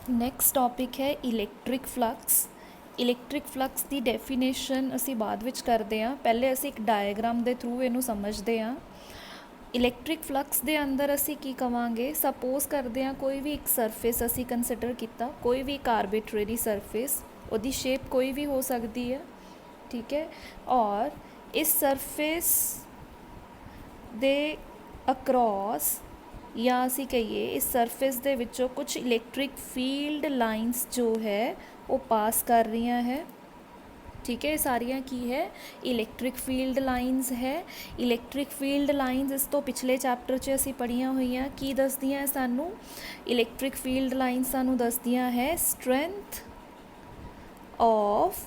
Next topic ਹੈ electric flux. Electric flux ਦੀ definition ਅਸੀਂ ਬਾਅਦ ਵਿੱਚ ਕਰਦੇ ਹਾਂ, ਪਹਿਲੇ ਅਸੀਂ ਇੱਕ ਡਾਇਆਗ੍ਰਾਮ ਦੇ ਥਰੂ ਇਹਨੂੰ ਸਮਝਦੇ ਹਾਂ। ਇਲੈਕਟ੍ਰਿਕ ਫਲਕਸ ਦੇ ਅੰਦਰ ਅਸੀਂ ਕੀ ਕਵਾਂਗੇ, ਸਪੋਜ਼ ਕਰਦੇ ਹਾਂ ਕੋਈ ਵੀ ਇੱਕ ਸਰਫੇਸ ਅਸੀਂ ਕੰਸੀਡਰ ਕੀਤਾ, ਕੋਈ ਵੀ ਇੱਕ ਆਰਬਿਟਰੇਰੀ ਸਰਫੇਸ, ਉਹਦੀ ਸ਼ੇਪ ਕੋਈ ਵੀ ਹੋ ਸਕਦੀ ਹੈ, ਠੀਕ ਹੈ। ਔਰ ਇਸ ਸਰਫੇਸ ਦੇ ਅਕਰੋਸ ਜਾਂ ਅਸੀਂ ਕਹੀਏ ਇਸ ਸਰਫੇਸ ਦੇ ਵਿੱਚੋਂ ਕੁਝ ਇਲੈਕਟ੍ਰਿਕ ਫੀਲਡ ਲਾਈਨਸ ਜੋ ਹੈ ਉਹ ਪਾਸ ਕਰ ਰਹੀਆਂ ਹੈ, ਠੀਕ ਹੈ। ਇਹ ਸਾਰੀਆਂ ਕੀ ਹੈ, ਇਲੈਕਟ੍ਰਿਕ ਫੀਲਡ ਲਾਈਨਸ ਹੈ। ਇਲੈਕਟ੍ਰਿਕ ਫੀਲਡ ਲਾਈਨਸ ਇਸ ਤੋਂ ਪਿਛਲੇ ਚੈਪਟਰ 'ਚ ਅਸੀਂ ਪੜ੍ਹੀਆਂ ਹੋਈਆਂ, ਕੀ ਦੱਸਦੀਆਂ ਸਾਨੂੰ, ਇਲੈਕਟ੍ਰਿਕ ਫੀਲਡ ਲਾਈਨਸ ਸਾਨੂੰ ਦੱਸਦੀਆਂ ਹੈ ਸਟਰੈਂਥ ਆਫ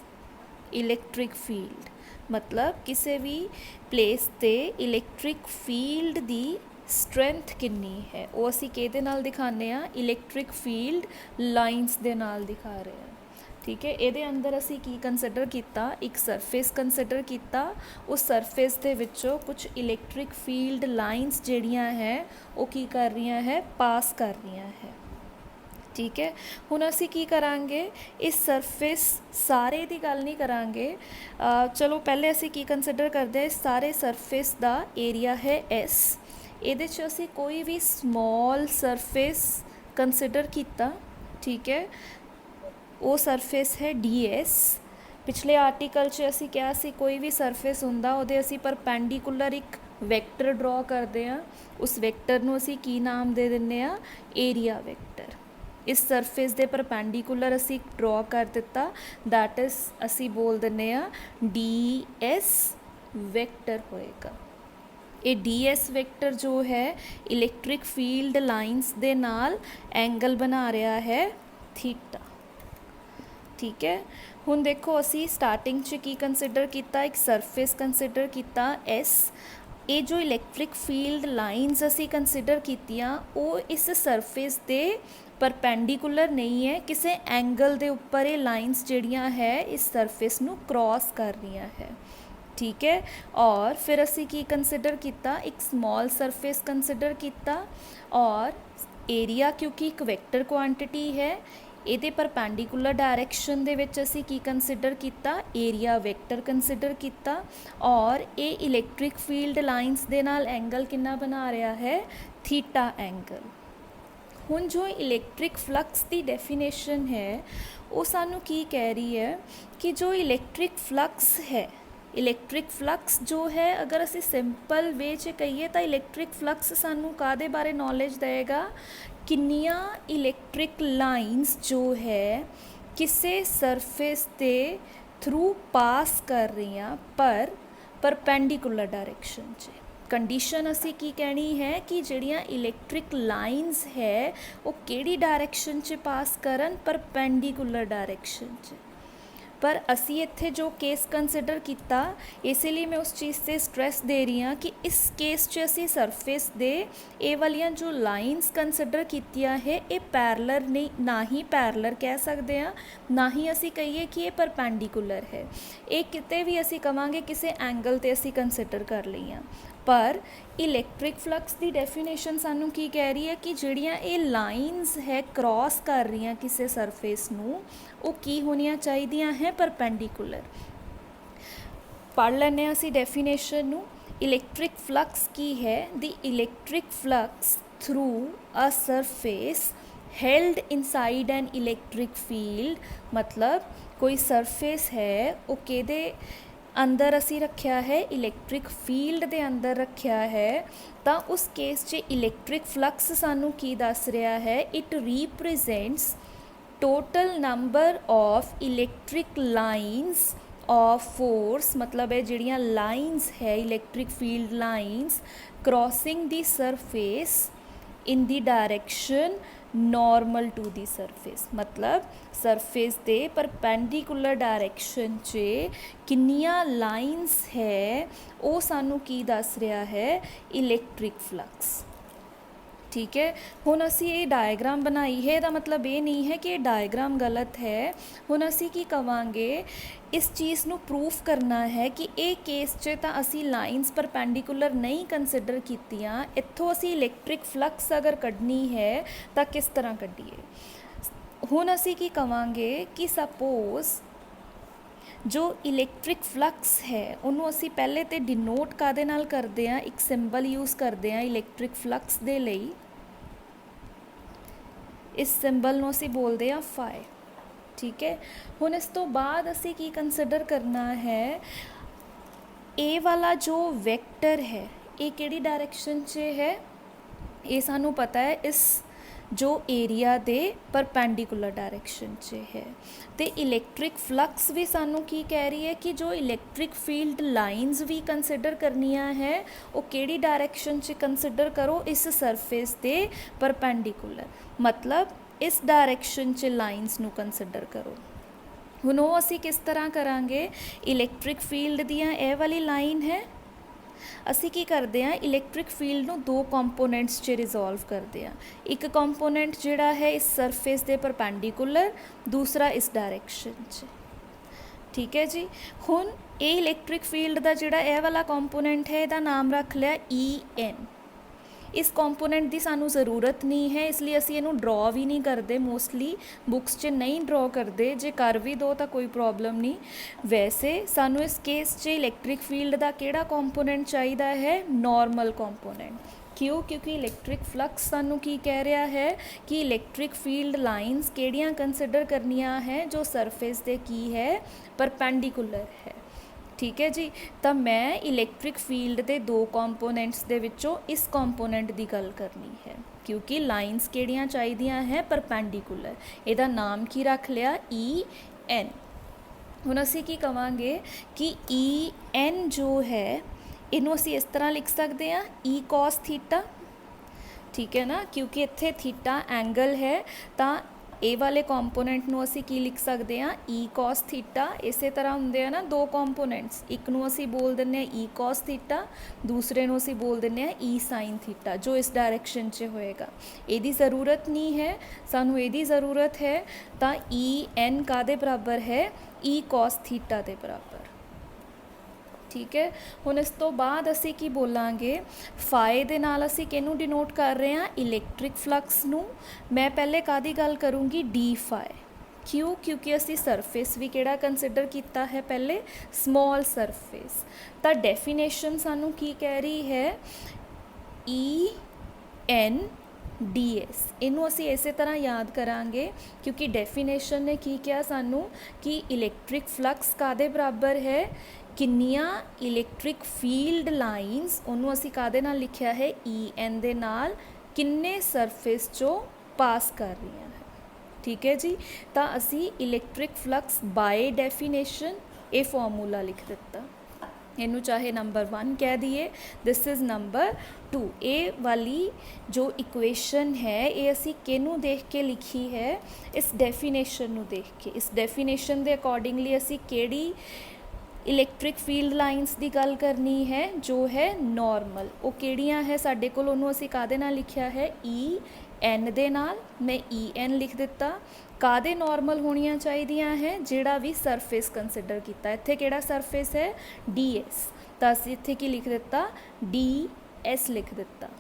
ਇਲੈਕਟ੍ਰਿਕ ਫੀਲਡ, ਮਤਲਬ ਕਿਸੇ ਵੀ ਪਲੇਸ 'ਤੇ ਇਲੈਕਟ੍ਰਿਕ ਫੀਲਡ ਦੀ ਸਟਰੈਂਥ ਕਿੰਨੀ ਹੈ, ਉਹ ਅਸੀਂ ਕਿਹਦੇ ਨਾਲ ਦਿਖਾਉਂਦੇ ਹਾਂ, ਇਲੈਕਟ੍ਰਿਕ ਫੀਲਡ ਲਾਈਨਸ ਦੇ ਨਾਲ ਦਿਖਾ ਰਹੇ ਹਾਂ, ਠੀਕ ਹੈ। ਇਹਦੇ ਅੰਦਰ ਅਸੀਂ ਕੀ ਕੰਸੀਡਰ ਕੀਤਾ, ਇੱਕ ਸਰਫੇਸ ਕੰਸੀਡਰ ਕੀਤਾ, ਉਸ ਸਰਫੇਸ ਦੇ ਵਿੱਚੋਂ ਕੁਝ ਇਲੈਕਟ੍ਰਿਕ ਫੀਲਡ ਲਾਈਨਸ ਜਿਹੜੀਆਂ ਹੈ ਉਹ ਕੀ ਕਰ ਰਹੀਆਂ ਹੈ, ਪਾਸ ਕਰ ਰਹੀਆਂ ਹੈ, ਠੀਕ ਹੈ। ਹੁਣ ਅਸੀਂ ਕੀ ਕਰਾਂਗੇ, ਇਸ ਸਰਫੇਸ ਸਾਰੇ ਦੀ ਗੱਲ ਨਹੀਂ ਕਰਾਂਗੇ, ਚਲੋ ਪਹਿਲੇ ਅਸੀਂ ਕੀ ਕੰਸੀਡਰ ਕਰਦੇ ਹਾਂ, ਇਸ ਸਾਰੇ ਸਰਫੇਸ ਦਾ ਏਰੀਆ ਹੈ S। ਇਹਦੇ 'ਚ ਅਸੀਂ ਕੋਈ ਵੀ ਸਮੌਲ ਸਰਫੇਸ ਕੰਸੀਡਰ ਕੀਤਾ, ਠੀਕ ਹੈ, ਉਹ ਸਰਫੇਸ ਹੈ DS। ਪਿਛਲੇ ਆਰਟੀਕਲ 'ਚ ਅਸੀਂ ਕਿਹਾ ਸੀ ਕੋਈ ਵੀ ਸਰਫੇਸ ਹੁੰਦਾ ਉਹਦੇ ਅਸੀਂ ਪਰਪੈਂਡੀਕੂਲਰ ਇੱਕ ਵੈਕਟਰ ਡਰਾ ਕਰਦੇ ਹਾਂ, ਉਸ ਵੈਕਟਰ ਨੂੰ ਅਸੀਂ ਕੀ ਨਾਮ ਦੇ ਦਿੰਦੇ ਹਾਂ, ਏਰੀਆ ਵੈਕਟਰ। ਇਸ ਸਰਫੇਸ ਦੇ ਪਰਪੈਂਡੀਕੂਲਰ ਅਸੀਂ ਡਰਾ ਕਰ ਦਿੱਤਾ, ਦੈਟ ਇਜ਼ ਅਸੀਂ ਬੋਲ ਦਿੰਦੇ ਹਾਂ DS ਵੈਕਟਰ ਹੋਏਗਾ। ਇਹ DS ਵੈਕਟਰ ਜੋ ਹੈ ਇਲੈਕਟ੍ਰਿਕ ਫੀਲਡ ਲਾਈਨਸ ਦੇ ਨਾਲ ਐਂਗਲ ਬਣਾ ਰਿਹਾ ਹੈ ਥੀਟਾ, ਠੀਕ ਹੈ। ਹੁਣ ਦੇਖੋ ਅਸੀਂ ਸਟਾਰਟਿੰਗ 'ਚ ਕੀ ਕੰਸੀਡਰ ਕੀਤਾ, ਇੱਕ ਸਰਫੇਸ ਕੰਸੀਡਰ ਕੀਤਾ S। ਇਹ ਜੋ ਇਲੈਕਟ੍ਰਿਕ ਫੀਲਡ ਲਾਈਨਸ ਅਸੀਂ ਕੰਸੀਡਰ ਕੀਤੀਆਂ ਉਹ ਇਸ ਸਰਫੇਸ ਦੇ ਪਰਪੈਂਡੀਕੂਲਰ ਨਹੀਂ ਹੈ, ਕਿਸੇ ਐਂਗਲ ਦੇ ਉੱਪਰ ਇਹ ਲਾਈਨਸ ਜਿਹੜੀਆਂ ਹੈ ਇਸ ਸਰਫੇਸ ਨੂੰ ਕ੍ਰੋਸ ਕਰ ਰਹੀਆਂ ਹੈ, ਠੀਕ ਹੈ। ਔਰ ਫਿਰ ਅਸੀਂ ਕੀ ਕੰਸੀਡਰ ਕੀਤਾ, ਇੱਕ ਸਮੌਲ ਸਰਫੇਸ ਕੰਸੀਡਰ ਕੀਤਾ, ਔਰ ਏਰੀਆ ਕਿਉਂਕਿ ਇੱਕ ਵੈਕਟਰ ਕੁਆਂਟਿਟੀ ਹੈ, ਇਹਦੇ ਪਰਪੈਂਡੀਕੂਲਰ ਡਾਇਰੈਕਸ਼ਨ ਦੇ ਵਿੱਚ ਅਸੀਂ ਕੀ ਕੰਸੀਡਰ ਕੀਤਾ, ਏਰੀਆ ਵੈਕਟਰ ਕੰਸੀਡਰ ਕੀਤਾ, ਔਰ ਇਹ ਇਲੈਕਟ੍ਰਿਕ ਫੀਲਡ ਲਾਈਨਸ ਦੇ ਨਾਲ ਐਂਗਲ ਕਿੰਨਾ ਬਣਾ ਰਿਹਾ ਹੈ, ਥੀਟਾ ਐਂਗਲ। ਹੁਣ ਜੋ ਇਲੈਕਟ੍ਰਿਕ ਫਲਕਸ ਦੀ ਡੈਫੀਨੇਸ਼ਨ ਹੈ ਉਹ ਸਾਨੂੰ ਕੀ ਕਹਿ ਰਹੀ ਹੈ ਕਿ ਜੋ ਇਲੈਕਟ੍ਰਿਕ ਫਲਕਸ ਹੈ, ਇਲੈਕਟ੍ਰਿਕ ਫਲਕਸ ਜੋ ਹੈ ਅਗਰ ਅਸੀਂ ਸਿੰਪਲ ਵੇ 'ਚ ਕਹੀਏ ਤਾਂ ਇਲੈਕਟ੍ਰਿਕ ਫਲਕਸ ਸਾਨੂੰ ਕਾਹਦੇ ਬਾਰੇ ਨੌਲੇਜ ਦੇਵੇਗਾ, ਕਿੰਨੀਆਂ ਇਲੈਕਟ੍ਰਿਕ ਲਾਈਨਸ ਜੋ ਹੈ ਕਿਸੇ ਸਰਫੇਸ ਦੇ ਥਰੂ ਪਾਸ ਕਰ ਰਹੀਆਂ ਪਰ ਪਰਪੈਂਡੀਕੂਲਰ ਡਾਇਰੈਕਸ਼ਨ 'ਚ। ਕੰਡੀਸ਼ਨ ਅਸੀਂ ਕੀ ਕਹਿਣੀ ਹੈ ਕਿ ਜਿਹੜੀਆਂ ਇਲੈਕਟ੍ਰਿਕ ਲਾਈਨਸ ਹੈ ਉਹ ਕਿਹੜੀ ਡਾਇਰੈਕਸ਼ਨ 'ਚ ਪਾਸ ਕਰਨ, ਪਰਪੈਂਡੀਕੂਲਰ ਡਾਇਰੈਕਸ਼ਨ 'ਚ। ਪਰ ਅਸੀਂ ਇੱਥੇ ਜੋ ਕੇਸ ਕੰਸੀਡਰ ਕੀਤਾ, ਇਸੇ ਲਈ ਮੈਂ ਉਸ ਚੀਜ਼ 'ਤੇ ਸਟ੍ਰੈਸ ਦੇ ਰਹੀ ਹਾਂ ਕਿ ਇਸ ਕੇਸ 'ਚ ਅਸੀਂ ਸਰਫੇਸ ਦੇ ਇਹ ਵਾਲੀਆਂ ਜੋ ਲਾਈਨਸ ਕੰਸੀਡਰ ਕੀਤੀਆਂ ਹੈ ਇਹ ਪੈਰਲਰ ਨਹੀਂ, ਨਾ ਹੀ ਪੈਰਲਰ ਕਹਿ ਸਕਦੇ ਹਾਂ, ਨਾ ਹੀ ਅਸੀਂ ਕਹੀਏ ਕਿ ਇਹ ਪਰਪੈਂਡੀਕੂਲਰ ਹੈ। ਇਹ ਕਿਤੇ ਵੀ ਅਸੀਂ ਕਵਾਂਗੇ ਕਿਸੇ ਐਂਗਲ 'ਤੇ ਅਸੀਂ ਕੰਸੀਡਰ ਕਰ ਲਈਆਂ। ਪਰ ਇਲੈਕਟ੍ਰਿਕ ਫਲਕਸ ਦੀ ਡੈਫੀਨੇਸ਼ਨ ਸਾਨੂੰ ਕੀ ਕਹਿ ਰਹੀ ਹੈ ਕਿ ਜਿਹੜੀਆਂ ਇਹ ਲਾਈਨਸ ਹੈ ਕ੍ਰੋਸ ਕਰ ਰਹੀਆਂ ਕਿਸੇ ਸਰਫੇਸ ਨੂੰ ਉਹ ਕੀ ਹੋਣੀਆਂ ਚਾਹੀਦੀਆਂ ਹੈ, ਪਰਪੈਂਡੀਕੂਲਰ। ਪੜ੍ਹ ਲੈਂਦੇ ਹਾਂ ਅਸੀਂ ਡੈਫੀਨੇਸ਼ਨ ਨੂੰ। ਇਲੈਕਟ੍ਰਿਕ ਫਲਕਸ ਕੀ ਹੈ, ਦੀ ਇਲੈਕਟ੍ਰਿਕ ਫਲਕਸ ਥਰੂ ਅ ਸਰਫੇਸ ਹੈਲਡ ਇਨਸਾਈਡ ਐਨ ਇਲੈਕਟ੍ਰਿਕ ਫੀਲਡ, ਮਤਲਬ ਕੋਈ ਸਰਫੇਸ ਹੈ ਉਹ ਕਿਹਦੇ ਅੰਦਰ ਅਸੀਂ ਰੱਖਿਆ ਹੈ, ਇਲੈਕਟ੍ਰਿਕ ਫੀਲਡ ਦੇ ਅੰਦਰ ਰੱਖਿਆ ਹੈ, ਤਾਂ ਉਸ ਕੇਸ 'ਚ ਇਲੈਕਟ੍ਰਿਕ ਫਲਕਸ ਸਾਨੂੰ ਕੀ ਦੱਸ ਰਿਹਾ ਹੈ, it represents total number of electric lines of force, ਮਤਲਬ ਇਹ ਜਿਹੜੀਆਂ ਲਾਈਨਸ ਹੈ electric field lines crossing the surface in the direction normal to the surface, ਮਤਲਬ ਸਰਫੇਸ ਦੇ ਪਰਪੈਂਡੀਕੂਲਰ ਡਾਇਰੈਕਸ਼ਨ 'ਚ ਕਿੰਨੀਆਂ ਲਾਈਨਸ ਹੈ ਉਹ ਸਾਨੂੰ ਕੀ ਦੱਸ ਰਿਹਾ ਹੈ, ਇਲੈਕਟ੍ਰਿਕ ਫਲਕਸ, ਠੀਕ ਹੈ। ਹੁਣ ਅਸੀਂ ਇਹ ਡਾਇਗਰਾਮ ਬਣਾਈ ਹੈ, ਇਹਦਾ ਮਤਲਬ ਇਹ ਨਹੀਂ ਹੈ ਕਿ ਇਹ ਡਾਇਗਰਾਮ ਗਲਤ ਹੈ। ਹੁਣ ਅਸੀਂ ਕੀ ਕਵਾਂਗੇ, ਇਸ ਚੀਜ਼ ਨੂੰ ਪ੍ਰੂਫ ਕਰਨਾ ਹੈ ਕਿ ਇਹ ਕੇਸ 'ਚ ਤਾਂ ਅਸੀਂ ਲਾਈਨਸ ਪਰਪੈਂਡੀਕੂਲਰ ਨਹੀਂ ਕੰਸੀਡਰ ਕੀਤੀਆਂ, ਇੱਥੋਂ ਅਸੀਂ ਇਲੈਕਟ੍ਰਿਕ ਫਲਕਸ ਅਗਰ ਕੱਢਣੀ ਹੈ ਤਾਂ ਕਿਸ ਤਰ੍ਹਾਂ ਕੱਢੀਏ। ਹੁਣ ਅਸੀਂ ਕੀ ਕਵਾਂਗੇ ਕਿ ਸਪੋਜ਼ जो इलैक्ट्रिक फ्लक्स है उन्होंने असी पहले तो डिनोट कादे नाल करते हैं, एक सिंबल यूज़ करते हैं इलैक्ट्रिक फ्लक्स दे लई। इस सिंबल नूं असी बोलते हैं फाई। ठीक है, हुण इस तो बाद असी की कंसिडर करना है, ए वाला जो वैक्टर है ये किहड़ी डायरैक्शन च है, ये सानू पता है इस जो एरिया दे परपेंडिकुलर डायरैक्शन च है। तो इलैक्ट्रिक फ्लक्स भी सानू की कह रही है कि जो इलैक्ट्रिक फील्ड लाइनस भी कंसिडर करनियां है वो किहड़ी डायरैक्शन च कंसिडर करो, इस सरफेस दे परपेंडिकुलर, मतलब इस डायरैक्शन च लाइनस नू कंसिडर करो। हुण वो असी किस तरह करांगे, इलैक्ट्रिक फील्ड दियां ए वाली लाइन है, असी की करते हैं इलैक्ट्रिक फील्ड नू दो कंपोनेंट्स च रिजोल्व करते हैं। एक कंपोनेंट जिहड़ा है इस सरफेस दे परपेंडिकुलर, दूसरा इस डायरैक्शन च। ठीक है जी, हुण ये इलैक्ट्रिक फील्ड का जिहड़ा यह वाला कंपोनेंट है इहदा नाम रख लिया EN। इस कंपोनेंट की सानू ज़रूरत नहीं है, इसलिए असी इनू ड्रॉ भी नहीं करते, मोस्टली बुक्स च नहीं ड्रॉ करते, जे कर भी दो तो कोई प्रॉब्लम नहीं। वैसे सानू इस केस च इलैक्ट्रिक फील्ड का किहड़ा कंपोनेंट चाहिए है, नॉर्मल कंपोनेंट। क्यों, क्योंकि इलैक्ट्रिक फ्लक्स सानू की कह रहा है कि इलैक्ट्रिक फील्ड लाइनस किहड़ियां कंसिडर करनियां है, जो सरफेस दे की है परपेंडिकुलर है। ठीक है जी, तो मैं इलैक्ट्रिक फील्ड के दो कंपोनेंट्स दे विचों इस कंपोनेंट की गल करनी है, क्योंकि लाइनस किहड़ियां चाहिदियां है परपेंडिकुलर, इहदा नाम की रख लिया EN। हुण असी की कवांगे कि EN जो है इनू असी इस तरह लिख सकते हैं E cos थीटा। ठीक है ना, क्योंकि इत्थे थीटा एंगल है, तो ए वाले कंपोनेंट नू असी की लिख सकते हैं E cos थीटा। इस तरह होंदे हैं ना दो कंपोनेंट्स, एक नू असी बोल दिंदे हैं E cos थीटा, दूसरे नू असी बोल दिंदे हैं E sin थीटा, जो इस डायरैक्शन च होएगा। इहदी ज़रूरत नहीं है, सानू इहदी ज़रूरत है, तो EN कादे बराबर है, E cos थीटा दे बराबर। ठीक है, हुण इस तो बाद असी की बोलांगे, फाए दे नाल असी किहनू डिनोट कर रहे हैं, इलैक्ट्रिक फ्लक्स नू। मैं पहले कादी गल करूँगी, डी फाए। क्यों, क्योंकि असी सरफेस भी किहड़ा कंसिडर किया है पहले, स्मॉल सरफेस। तो डेफिनेशन सानू की कह रही है, EN DS। इनू असी इस तरह याद करांगे, क्योंकि डेफिनेशन ने की किया सानू कि इलैक्ट्रिक फ्लक्स कादे बराबर है, किन्नियां इलैक्ट्रिक फील्ड लाइनस, उन्होंने असी कादे नाल लिखिया है EN दे नाल, किन्ने सरफेस चों पास कर रही हैं। ठीक है जी, तो असी इलैक्ट्रिक फ्लक्स बाय डेफिनेशन ये फॉर्मूला लिख दिता, इनू चाहे नंबर 1 कह दिए, दिस इज़ नंबर 2। ये वाली जो इक्वेशन है ये असी किनू देख के लिखी है, इस डेफिनेशन नू देख के। इस डेफिनेशन के अकॉर्डिंगली असी केड़ी इलैक्ट्रिक फील्ड लाइनस की गल करनी है, जो है नॉर्मल। वो किहड़ियां है साडे कोल, उन्होंने असी कादे नाल लिखिया है EN दे नाल, मैं EN लिख दिता। कादे नॉर्मल होनियां चाहिदियां है, जिहड़ा भी सरफेस कंसिडर किया। इत्थे किहड़ा सरफेस है, DS, तो असी इत्थे की लिख दिता, DS लिख दिता।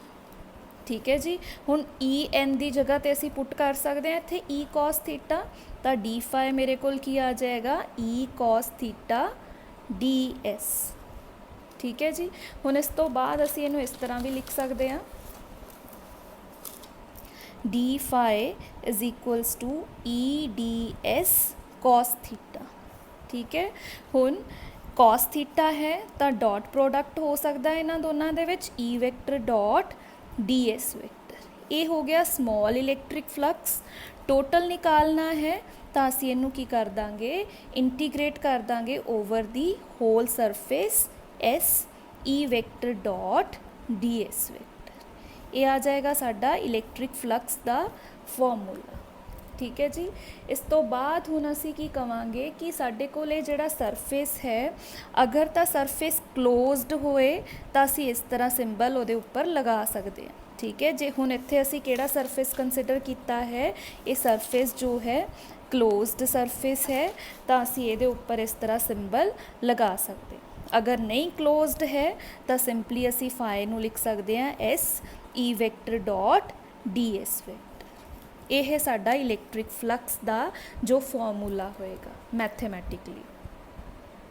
ठीक है जी, हुण EN की जगह तो असी पुट कर सकते हैं इत्थे E cos थीटा, तो डी फाई मेरे कोल की आ जाएगा, E cos थीटा DS। ठीक है जी, हुण इस तो बाद असी इनू इस तरह भी लिख सकते हैं, d phi is equals to EDS cos theta. ठीक है, हुण cos थीटा है तो डॉट प्रोडक्ट हो सकता है इन्हां दोनों दे विच, E vector dot DS vector. ये हो गया स्मॉल इलैक्ट्रिक फ्लक्स। टोटल निकालना है तो असी इनू की कर देंगे, इंटीग्रेट कर देंगे over the whole surface S E vector dot DS vector. ये आ जाएगा साडा इलैक्ट्रिक फ्लक्स का फॉर्मूला। ठीक है जी, इस तो बाद हुण असी की कवांगे कि साडे कोल ये जिहड़ा सरफेस है, अगर तो सरफेस क्लोज्ड होए तो असी इस तरह सिंबल उहदे उपर लगा सकते हैं। ठीक है, जे हुण इत्थे असी किहड़ा सरफेस कंसिडर किया है, ये सरफेस जो है क्लोज्ड सरफेस है, तो असी इहदे उपर इस तरह सिंबल लगा सकते। अगर नहीं क्लोज्ड है तो सिंपली असी फाई नू लिख सकते हैं S E vector dot DS vector. ਇਹ ਸਾਡਾ ਇਲੈਕਟ੍ਰਿਕ ਫਲਕਸ ਦਾ ਜੋ ਫਾਰਮੂਲਾ ਹੋਏਗਾ ਮੈਥੇਮੈਟਿਕਲੀ।